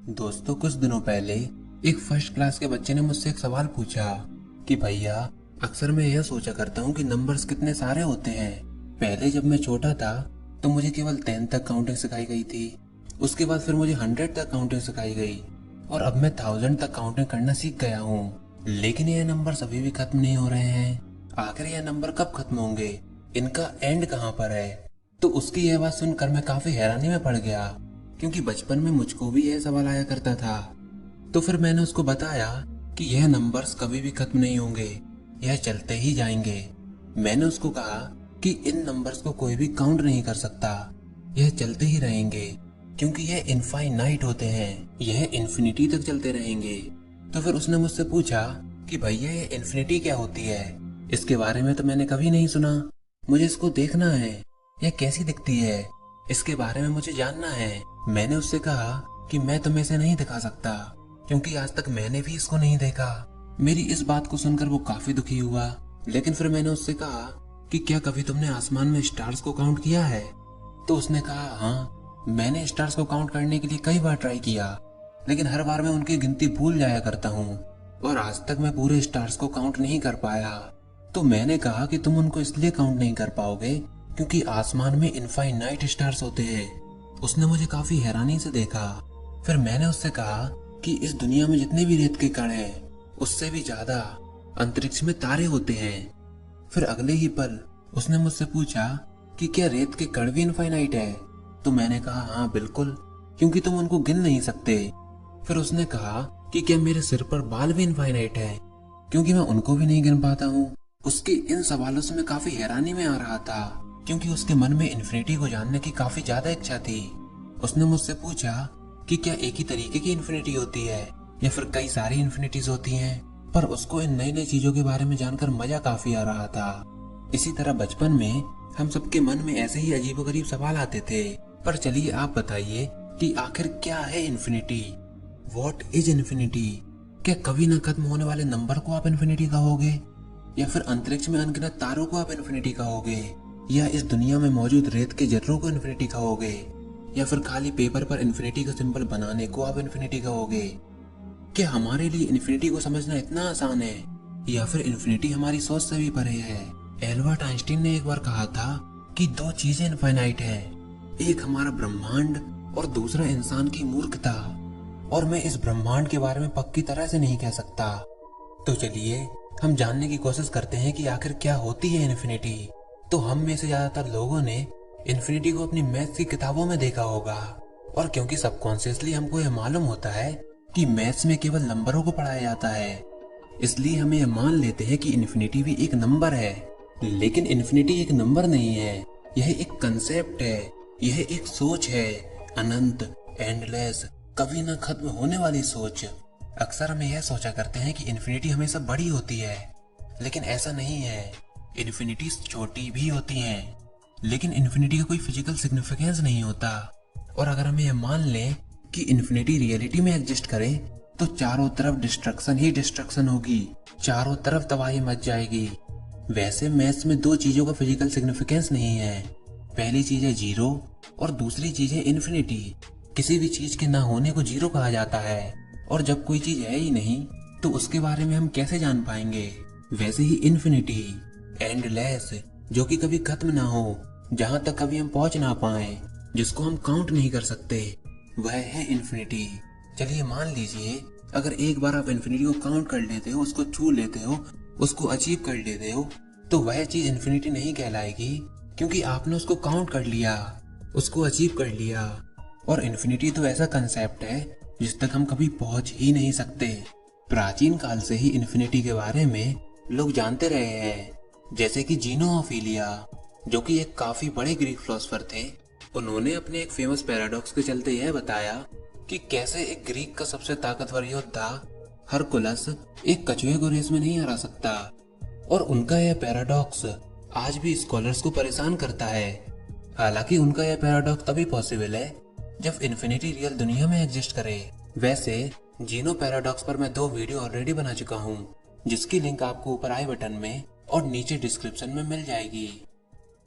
दोस्तों, कुछ दिनों पहले एक फर्स्ट क्लास के बच्चे ने मुझसे एक सवाल पूछा कि भैया, अक्सर मैं यह सोचा करता हूँ कि नंबर्स कितने सारे होते हैं। पहले जब मैं छोटा था तो मुझे केवल 10 तक काउंटिंग सिखाई गई थी। उसके बाद फिर मुझे 100 तक काउंटिंग सिखाई गई और अब मैं 1000 तक काउंटिंग करना सीख गया हूँ। लेकिन यह नंबर्स अभी भी खत्म नहीं हो रहे हैं। आखिर यह नंबर कब खत्म होंगे? इनका एंड कहाँ पर है? तो उसकी यह बात सुनकर मैं काफी हैरानी में पड़ गया, क्योंकि बचपन में मुझको भी यह सवाल आया करता था। तो फिर मैंने उसको बताया कि यह नंबर्स कभी भी खत्म नहीं होंगे, यह चलते ही जाएंगे। मैंने उसको कहा कि इन नंबर्स को कोई भी काउंट नहीं कर सकता, यह चलते ही रहेंगे, क्योंकि यह इनफाइनाइट होते हैं, यह इन्फिनिटी तक चलते रहेंगे। तो फिर उसने मुझसे पूछा कि भैया, यह इन्फिनिटी क्या होती है? इसके बारे में तो मैंने कभी नहीं सुना, मुझे इसको देखना है, यह कैसी दिखती है, इसके बारे में मुझे जानना है। मैंने उससे कहा कि मैं तुम्हें इसे नहीं दिखा सकता, क्योंकि आज तक मैंने भी इसको नहीं देखा। मेरी इस बात को सुनकर वो काफी दुखी हुआ। लेकिन फिर मैंने उससे कहा कि क्या कभी तुमने आसमान में स्टार्स को काउंट किया है? तो उसने कहा, हाँ, मैंने स्टार्स को काउंट करने के लिए कई बार ट्राई किया, लेकिन हर बार मैं उनकी गिनती भूल जाया करता हूँ और आज तक मैं पूरे स्टार्स को काउंट नहीं कर पाया। तो मैंने कहा कि तुम उनको इसलिए काउंट नहीं कर पाओगे क्योंकि आसमान में इनफाइनाइट स्टार्स होते हैं। उसने मुझे काफी हैरानी से देखा। फिर मैंने उससे कहा कि इस दुनिया में जितने भी रेत के कण हैं, उससे भी ज्यादा अंतरिक्ष में तारे होते हैं। फिर अगले ही पल उसने मुझसे पूछा कि क्या रेत के कण भी इनफाइनाइट है? तो मैंने कहा, हाँ बिल्कुल, क्योंकि तुम उनको गिन नहीं सकते। फिर उसने कहा कि क्या मेरे सिर पर बाल भी इनफाइनाइट है? क्योंकि मैं उनको भी नहीं गिन पाता हूँ। उसके इन सवालों से मैं काफी हैरानी में आ रहा था, क्योंकि उसके मन में इन्फिनिटी को जानने की काफी ज्यादा इच्छा थी। उसने मुझसे पूछा कि क्या एक ही तरीके की इन्फिनिटी होती है या फिर कई सारी इन्फिनिटीज होती हैं, पर उसको इन नई नई चीजों के बारे में जानकर मजा काफी आ रहा था। इसी तरह बचपन में हम सबके मन में ऐसे ही अजीबोगरीब सवाल आते थे। पर चलिए आप बताइए कि आखिर क्या है इन्फिनिटी? What is infinity? क्या कभी न खत्म होने वाले नंबर को आप इन्फिनिटी कहोगे, या फिर अंतरिक्ष में अनगिनत तारों को आप इन्फिनिटी कहोगे, या इस दुनिया में मौजूद रेत के जर्रों को इन्फिनिटी कहोगे, या फिर खाली पेपर पर इन्फिनिटी का सिंबल बनाने को आप इन्फिनिटी कहोगे? क्या हमारे लिए इन्फिनिटी को समझना इतना आसान है, या फिर इन्फिनिटी हमारी सोच से भी परे है? एल्बर्ट आइंस्टीन ने एक बार कहा था कि दो चीजें इनफाइनाइट हैं, एक हमारा ब्रह्मांड और दूसरा इंसान की मूर्खता। और मैं इस ब्रह्मांड के बारे में पक्की तरह से नहीं कह सकता। तो चलिए हम जानने की कोशिश करते हैं कि आखिर क्या होती है इन्फिनिटी। तो हम में से ज्यादातर लोगों ने इन्फिनिटी को अपनी मैथ्स की किताबों में देखा होगा, और क्योंकि सबकॉन्शियसली हमको यह मालूम होता है कि मैथ्स में केवल नंबरों को पढ़ाया जाता है, इसलिए हम यह मान लेते हैं कि इन्फिनिटी भी एक नंबर है। लेकिन इन्फिनिटी एक नंबर नहीं है, यह एक कंसेप्ट है, यह एक सोच है, अनंत, एंडलेस, कभी न खत्म होने वाली सोच। अक्सर हम यह सोचा करते हैं कि इन्फिनिटी हमेशा बड़ी होती है, लेकिन ऐसा नहीं है। इन्फिनिटी छोटी भी होती हैं, लेकिन इन्फिनिटी का कोई फिजिकल सिग्निफिकेंस नहीं होता। और अगर हम यह मान लें कि इन्फिनिटी रियलिटी में एग्जिस्ट करे, तो चारों तरफ डिस्ट्रक्शन ही डिस्ट्रक्शन होगी, चारों तरफ तबाही मच जाएगी। वैसे मैथ्स में दो चीजों का फिजिकल सिग्निफिकेंस नहीं है, पहली चीज है जीरो और दूसरी चीज है इन्फिनिटी। किसी भी चीज के ना होने को जीरो कहा जाता है, और जब कोई चीज है ही नहीं तो उसके बारे में हम कैसे जान पाएंगे? वैसे ही इन्फिनिटी, एंडलेस, जो कि कभी खत्म ना हो, जहां तक कभी हम पहुंच ना पाए, जिसको हम काउंट नहीं कर सकते, वह है इन्फिनिटी। चलिए मान लीजिए अगर एक बार आप इन्फिनिटी को काउंट कर लेते हो, उसको छू लेते हो, उसको अचीव कर लेते हो, तो वह चीज इन्फिनिटी नहीं कहलाएगी, क्योंकि आपने उसको काउंट कर लिया, उसको अचीव कर लिया। और इन्फिनिटी तो ऐसा कंसेप्ट है जिस तक हम कभी पहुंच ही नहीं सकते। प्राचीन काल से ही इन्फिनिटी के बारे में लोग जानते रहे हैं, जैसे कि जीनो ऑफ इलिया, जो कि एक काफी बड़े ग्रीक फिलोसोफर थे। उन्होंने अपने एक फेमस पैराडॉक्स के चलते यह बताया कि कैसे एक ग्रीक का सबसे ताकतवर योद्धा हरकुलस एक कछुए को रेस में नहीं हरा सकता। और उनका यह पैराडॉक्स आज भी स्कॉलर्स को परेशान करता है। हालांकि उनका यह पैराडॉक्स तभी पॉसिबल है जब इन्फिनिटी रियल दुनिया में एग्जिस्ट करे। वैसे जीनो पैराडॉक्स पर मैं 2 वीडियो ऑलरेडी बना चुका हूँ, जिसकी लिंक आपको ऊपर आई बटन में और नीचे डिस्क्रिप्शन में मिल जाएगी।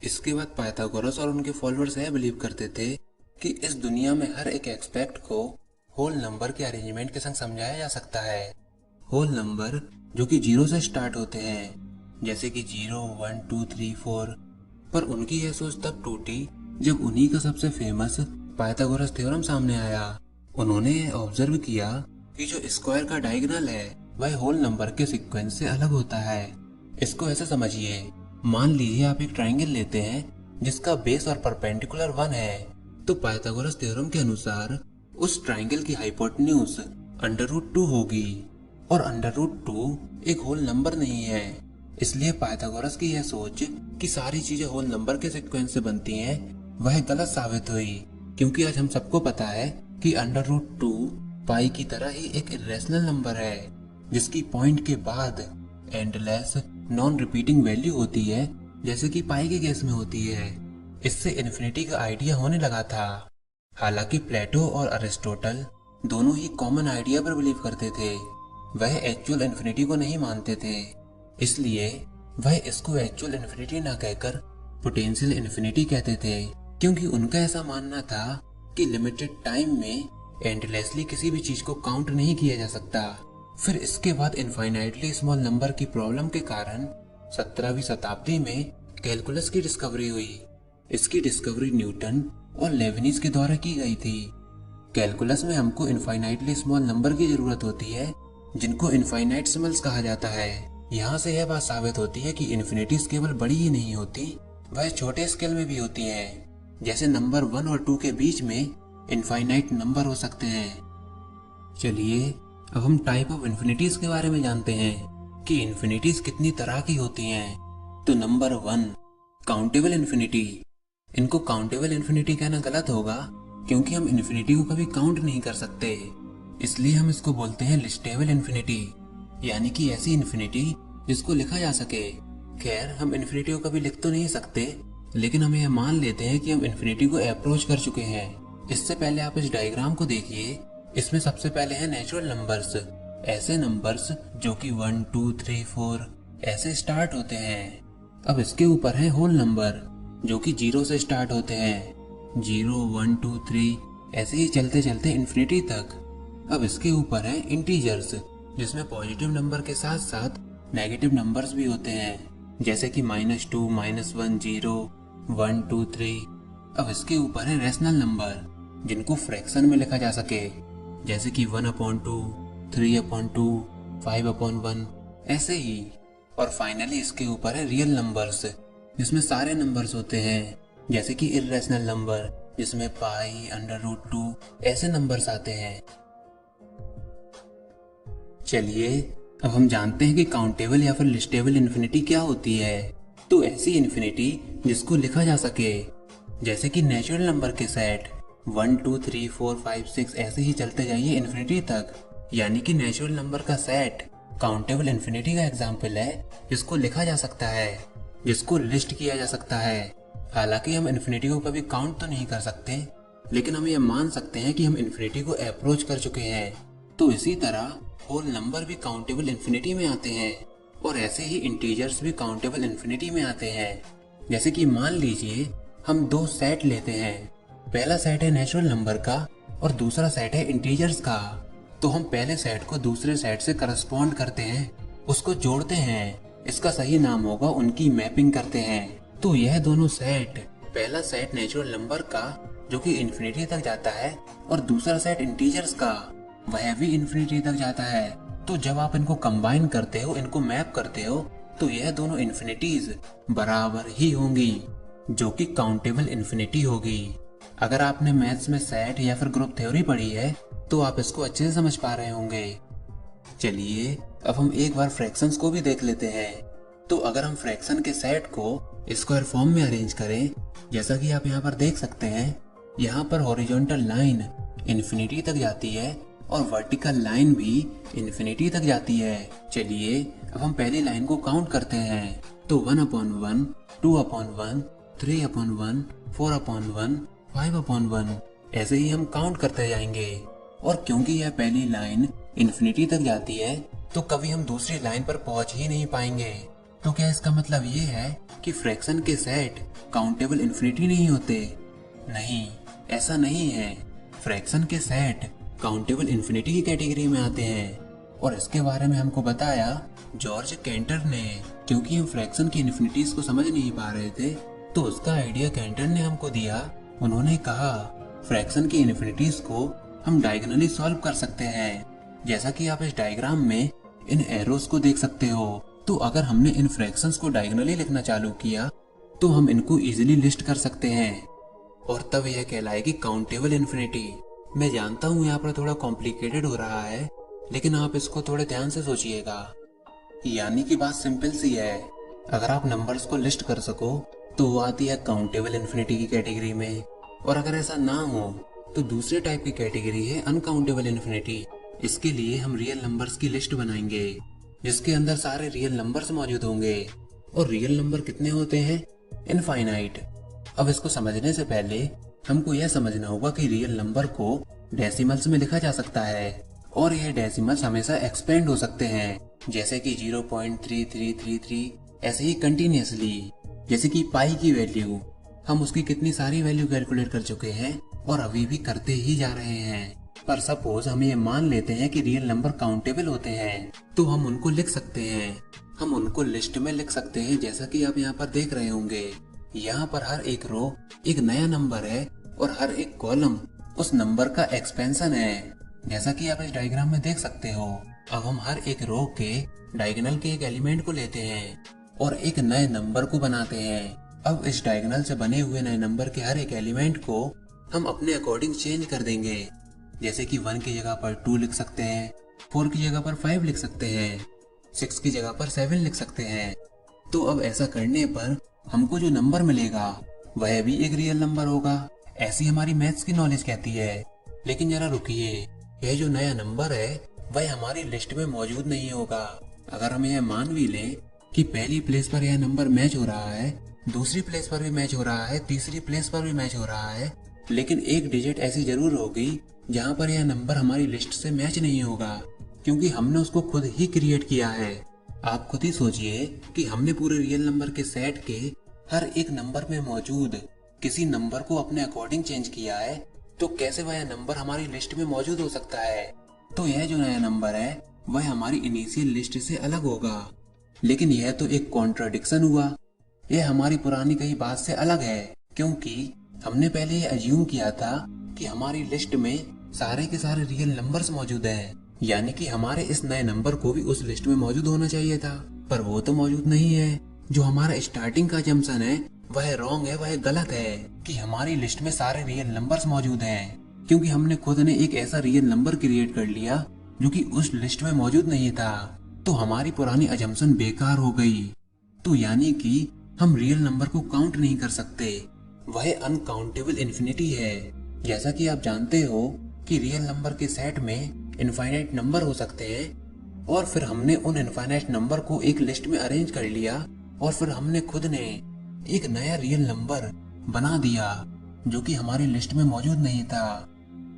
इसके बाद पाइथागोरस और उनके फॉलोअर्स यह बिलीव करते थे कि इस दुनिया में हर एक एस्पेक्ट को होल नंबर के अरेंजमेंट के संग समझाया जा सकता है। होल नंबर जो कि 0 से स्टार्ट होते हैं, जैसे कि 0, 1, 2, 3, 4, पर उनकी यह सोच तब टूटी जब उन्हीं का सबसे फेमस पाइथागोरस थ्योरम सामने आया। उन्होंने ये ऑब्जर्व किया कि जो स्क्वायर का डायगोनल है वह होल नंबर के सीक्वेंस से अलग होता है। इसको ऐसे समझिए, मान लीजिए आप एक ट्राइंगल लेते हैं जिसका बेस और परपेंडिकुलर 1 है, तो पाइथागोरस थ्योरम के अनुसार उस ट्राइंगल की हाइपोटेन्यूज √2 होगी, और √2 एक होल नंबर नहीं है। इसलिए पाइथागोरस की यह सोच कि सारी चीजें होल नंबर के सीक्वेंस से बनती हैं वह गलत साबित हुई, क्योंकि आज हम सबको पता है कि √2 पाई की तरह ही एक इरेशनल नंबर है जिसकी पॉइंट के बाद एंडलेस नॉन रिपीटिंग वैल्यू होती है, जैसे कि पाई के केस में होती है। इससे इन्फिनिटी का आइडिया होने लगा था। हालांकि प्लेटो और अरिस्टोटल दोनों ही कॉमन आइडिया पर बिलीव करते थे, वह एक्चुअल इन्फिनिटी को नहीं मानते थे। इसलिए वह इसको एक्चुअल इन्फिनिटी ना कहकर पोटेंशियल इन्फिनिटी कहते थे, क्योंकि उनका ऐसा मानना था कि लिमिटेड टाइम में एंडलेसली किसी भी चीज को काउंट नहीं किया जा सकता। फिर इसके बाद इनफाइनाइटली स्मॉल नंबर की प्रॉब्लम के कारण 17वीं शताब्दी में कैलकुलस की डिस्कवरी हुई। इसकी डिस्कवरी न्यूटन और लेबनीज के द्वारा की गई थी। कैलकुलस में हमको इनफाइनाइटली स्मॉल नंबर की जरूरत होती है जिनको इनफाइनाइटसिमल्स कहा जाता है। यहाँ से यह बात साबित होती है कि इन्फिनिटीज केवल बड़ी ही नहीं होती, वह छोटे स्केल में भी होती है। जैसे नंबर 1 और 2 के बीच में इनफाइनाइट नंबर हो सकते हैं। चलिए अब हम टाइप ऑफ इन्फिनिटीज के बारे में जानते हैं कि इन्फिनिटीज कितनी तरह की होती हैं। तो नंबर 1, काउंटेबल इन्फिनिटी। इनको काउंटेबल इन्फिनिटी कहना गलत होगा क्योंकि हम इन्फिनिटी को कभी काउंट नहीं कर सकते, इसलिए हम इसको बोलते हैं लिस्टेबल इन्फिनिटी, यानी कि ऐसी इन्फिनिटी जिसको लिखा जा सके। खैर, हम इन्फिनिटी को कभी लिख तो नहीं सकते, लेकिन हम यह मान लेते हैं कि हम इन्फिनिटी को अप्रोच कर चुके हैं। इससे पहले आप इस डायग्राम को देखिए। इसमें सबसे पहले है नेचुरल नंबर्स, ऐसे नंबर्स जो कि 1, 2, 3, 4 ऐसे स्टार्ट होते हैं। अब इसके ऊपर है होल नंबर जो कि 0 से स्टार्ट होते हैं, 0, 1, 2, 3 ऐसे ही चलते चलते इन्फिनिटी तक। अब इसके ऊपर है इंटीजर्स जिसमें पॉजिटिव नंबर के साथ साथ नेगेटिव नंबर्स भी होते हैं, जैसे कि -2, -1, 0, 1, 2, 3। अब इसके ऊपर है रेशनल नंबर जिनको फ्रैक्शन में लिखा जा सके, जैसे कि 1/2, 3/2, 5/1 ऐसे ही। और फाइनली इसके ऊपर है रियल नंबर्स जिसमें सारे नंबर्स होते हैं, जैसे कि इर्रेशनल नंबर जिसमें पाई, √2 ऐसे नंबर्स आते हैं। चलिए अब हम जानते हैं कि काउंटेबल या फिर लिस्टेबल इन्फिनिटी क्या होती है। तो ऐसी इन्फिनिटी जिसको लिखा जा सके, जैसे कि नेचुरल नंबर के सेट 1, 2, 3, 4, 5, 6 ऐसे ही चलते जाइए इन्फिनिटी तक, यानी कि नेचुरल नंबर का सेट काउंटेबल इन्फिनिटी का एग्जाम्पल है जिसको लिखा जा सकता है, जिसको लिस्ट किया जा सकता है। हालांकि हम इन्फिनिटी को कभी काउंट तो नहीं कर सकते, लेकिन हम ये मान सकते हैं कि हम इन्फिनिटी को अप्रोच कर चुके हैं। तो इसी तरह होल नंबर भी काउंटेबल इन्फिनिटी में आते हैं, और ऐसे ही इंटीजर्स भी काउंटेबल इन्फिनिटी में आते हैं। जैसे कि मान लीजिए हम दो सेट लेते हैं, पहला सेट है नेचुरल नंबर का और दूसरा सेट है इंटीजर्स का। तो हम पहले सेट को दूसरे सेट से करस्पॉन्ड करते हैं, उसको जोड़ते हैं, इसका सही नाम होगा उनकी मैपिंग करते हैं। तो यह दोनों सेट, पहला सेट नेचुरल नंबर का जो कि इन्फिनिटी तक जाता है और दूसरा सेट इंटीजर्स का वह भी इन्फिनिटी तक जाता है। तो जब आप इनको कंबाइन करते हो, इनको मैप करते हो, तो यह दोनों इन्फिनिटीज बराबर ही होंगी जो कि काउंटेबल इन्फिनिटी होगी। अगर आपने मैथ्स में सेट या फिर ग्रुप थ्योरी पढ़ी है तो आप इसको अच्छे से समझ पा रहे होंगे। चलिए अब हम एक बार फ्रैक्शंस को भी देख लेते हैं। तो अगर हम फ्रैक्शन के सेट को स्क्वायर फॉर्म में अरेंज करें, जैसा कि आप यहाँ पर देख सकते हैं, यहाँ पर हॉरिजॉन्टल लाइन इन्फिनिटी तक जाती है और वर्टिकल लाइन भी इन्फिनिटी तक जाती है। चलिए अब हम पहली लाइन को काउंट करते हैं। तो 1/1, 2/1, 3/1, 4/1, 5/1 ऐसे ही हम काउंट करते जाएंगे। और क्योंकि यह पहली लाइन इन्फिनिटी तक जाती है तो कभी हम दूसरी लाइन पर पहुंच ही नहीं पाएंगे। तो क्या इसका मतलब ये है कि फ्रैक्शन के सेट काउंटेबल इन्फिनिटी नहीं होते? नहीं, ऐसा नहीं है। फ्रैक्शन के सेट काउंटेबल इन्फिनिटी की कैटेगरी में आते हैं। और इसके बारे में हमको बताया जॉर्ज कैंटर ने। क्योंकि हम फ्रैक्शन की इन्फिनिटीज को समझ नहीं पा रहे थे, तो उसका आइडिया कैंटर ने हमको दिया। उन्होंने कहा फ्रैक्शन की इन्फिनिटीज को हम डायगोनली सॉल्व कर सकते हैं। जैसा कि आप इस डायग्राम में इन एरोस को देख सकते हो। तो अगर हमने इन फ्रैक्शंस को डायगोनली लिखना चालू किया तो हम इनको इजीली लिस्ट कर सकते हैं, और तब यह कहलाएगी काउंटेबल इन्फिनिटी। मैं जानता हूँ यहाँ पर थोड़ा कॉम्प्लिकेटेड हो रहा है, लेकिन आप इसको थोड़े ध्यान से सोचिएगा। यानी कि बात सिंपल सी है, अगर आप नंबर्स को लिस्ट कर सको तो वो आती है काउंटेबल इन्फिनिटी की कैटेगरी में, और अगर ऐसा ना हो तो दूसरे टाइप की कैटेगरी है अनकाउंटेबल इन्फिनिटी। इसके लिए हम रियल नंबर्स की लिस्ट बनाएंगे जिसके अंदर सारे रियल नंबर्स मौजूद होंगे। और रियल नंबर कितने होते हैं? इनफाइनाइट। अब इसको समझने से पहले हमको यह समझना होगा कि रियल नंबर को डेसिमल्स में लिखा जा सकता है, और यह डेसिमल्स हमेशा एक्सपेंड हो सकते हैं, जैसे कि 0.3333, ऐसे ही कंटिन्यूअसली। जैसे कि पाई की वैल्यू, हम उसकी कितनी सारी वैल्यू कैलकुलेट कर चुके हैं और अभी भी करते ही जा रहे हैं। पर सपोज हम ये मान लेते हैं कि रियल नंबर काउंटेबल होते हैं, तो हम उनको लिख सकते हैं। हम उनको लिस्ट में लिख सकते हैं, जैसा कि आप यहाँ पर देख रहे होंगे। यहाँ पर हर एक रो एक नया नंबर है और हर एक कॉलम उस नंबर का एक्सपेंशन है, जैसा कि आप इस डायग्राम में देख सकते हो। अब हम हर एक रो के डायगोनल के एक एलिमेंट को लेते हैं और एक नए नंबर को बनाते हैं। अब इस डायगोनल से बने हुए नए नंबर के हर एक एलिमेंट को हम अपने अकॉर्डिंग चेंज कर देंगे। जैसे कि 1 की जगह पर 2 लिख सकते हैं, 4 की जगह पर 5 लिख सकते हैं, 6 की जगह पर 7 लिख सकते हैं। तो अब ऐसा करने पर हमको जो नंबर मिलेगा वह भी एक रियल नंबर होगा, ऐसी हमारी मैथ्स की नॉलेज कहती है। लेकिन जरा रुकिए, यह जो नया नंबर है वह हमारी लिस्ट में मौजूद नहीं होगा। अगर हम यह मान भी लें कि पहली प्लेस पर यह नंबर मैच हो रहा है, दूसरी प्लेस पर भी मैच हो रहा है, तीसरी प्लेस पर भी मैच हो रहा है, लेकिन एक डिजिट ऐसी जरूर होगी जहाँ पर यह नंबर हमारी लिस्ट से मैच नहीं होगा, क्योंकि हमने उसको खुद ही क्रिएट किया है। आप खुद ही सोचिए कि हमने पूरे रियल नंबर के सेट के हर एक नंबर में मौजूद किसी नंबर को अपने अकॉर्डिंग चेंज किया है, तो कैसे वह नंबर हमारी लिस्ट में मौजूद हो सकता है? तो यह जो नया नंबर है वह हमारी इनिशियल लिस्ट से अलग होगा। लेकिन यह तो एक कॉन्ट्राडिक्शन हुआ, यह हमारी पुरानी कही बात से अलग है, क्योंकि हमने पहले ये अज्यूम किया था कि हमारी लिस्ट में सारे के सारे रियल नंबर्स मौजूद हैं, यानी कि हमारे इस नए नंबर को भी उस लिस्ट में मौजूद होना चाहिए था, पर वो तो मौजूद नहीं है। जो हमारा स्टार्टिंग का जम्पशन है वह रॉन्ग है, वह गलत है कि हमारी लिस्ट में सारे रियल नंबर्स मौजूद हैं, क्योंकि हमने खुद ने एक ऐसा रियल नंबर क्रिएट कर लिया जो कि उस लिस्ट में मौजूद नहीं था। तो हमारी पुरानी अजम्पशन बेकार हो गई। तो यानी कि हम रियल नंबर को काउंट नहीं कर सकते, वह अनकाउंटेबल इन्फिनिटी है। जैसा कि आप जानते हो कि रियल नंबर के सेट में इनफाइनाइट नंबर हो सकते हैं, और फिर हमने उन इनफाइनाइट नंबर को एक लिस्ट में अरेंज कर लिया, और फिर हमने खुद ने एक नया रियल नंबर बना दिया जो कि हमारी लिस्ट में मौजूद नहीं था।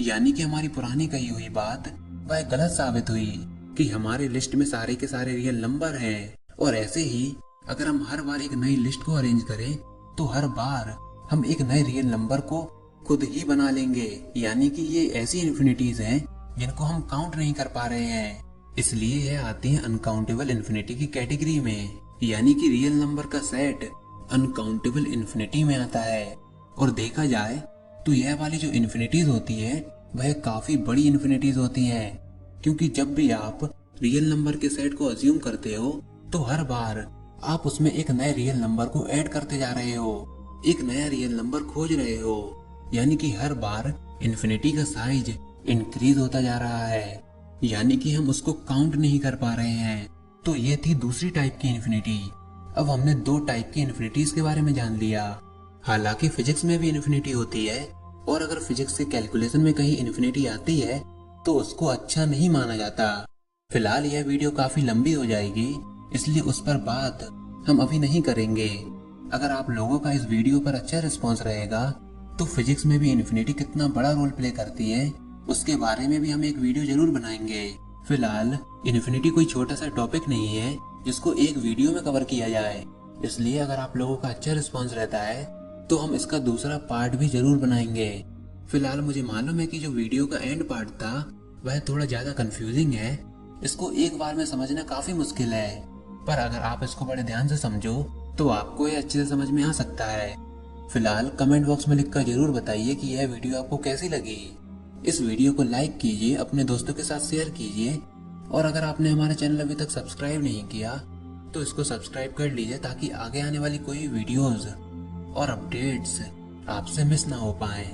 यानी कि हमारी पुरानी कही हुई बात वह गलत साबित हुई कि हमारी लिस्ट में सारे के सारे रियल नंबर हैं। और ऐसे ही अगर हम हर बार एक नई लिस्ट को अरेंज करें तो हर बार हम एक नए रियल नंबर को खुद ही बना लेंगे। यानी कि ये ऐसी इन्फिनिटीज हैं जिनको हम काउंट नहीं कर पा रहे हैं, इसलिए यह आती है अनकाउंटेबल इन्फिनिटी की कैटेगरी में। यानी कि रियल नंबर का सेट अनकाउंटेबल इन्फिनिटी में आता है। और देखा जाए तो यह वाली जो इन्फिनिटीज होती है वह काफी बड़ी इन्फिनिटीज होती हैं, क्योंकि जब भी आप रियल नंबर के सेट को अज्यूम करते हो तो हर बार आप उसमें एक नए रियल नंबर को ऐड करते जा रहे हो, एक नया रियल नंबर खोज रहे हो। यानी कि हर बार इन्फिनिटी का साइज इंक्रीज होता जा रहा है, यानी कि हम उसको काउंट नहीं कर पा रहे हैं। तो ये थी दूसरी टाइप की इन्फिनिटी। अब हमने 2 टाइप की इन्फिनिटीज के बारे में जान लिया। हालांकि फिजिक्स में भी इन्फिनिटी होती है, और अगर फिजिक्स के कैलकुलेशन में कहीं इन्फिनिटी आती है तो उसको अच्छा नहीं माना जाता। फिलहाल यह वीडियो काफी लंबी हो जाएगी, इसलिए उस पर बात हम अभी नहीं करेंगे। अगर आप लोगों का इस वीडियो पर अच्छा रिस्पॉन्स रहेगा तो फिजिक्स में भी इन्फिनिटी कितना बड़ा रोल प्ले करती है उसके बारे में भी हम एक वीडियो जरूर बनाएंगे। फिलहाल इन्फिनिटी कोई छोटा सा टॉपिक नहीं है जिसको एक वीडियो में कवर किया जाए, इसलिए अगर आप लोगों का अच्छा रिस्पॉन्स रहता है तो हम इसका दूसरा पार्ट भी जरूर बनाएंगे। फिलहाल मुझे मालूम है कि जो वीडियो का एंड पार्ट था वह थोड़ा ज्यादा कंफ्यूजिंग है, इसको एक बार में समझना काफी मुश्किल है, पर अगर आप इसको बड़े ध्यान से समझो तो आपको ये अच्छे से समझ में आ सकता है। फिलहाल कमेंट बॉक्स में लिखकर जरूर बताइए कि यह वीडियो आपको कैसी लगी। इस वीडियो को लाइक कीजिए, अपने दोस्तों के साथ शेयर कीजिए, और अगर आपने हमारा चैनल अभी तक सब्सक्राइब नहीं किया तो इसको सब्सक्राइब कर लीजिए ताकि आगे आने वाली कोई वीडियोस और अपडेट्स आपसे मिस ना हो पाए।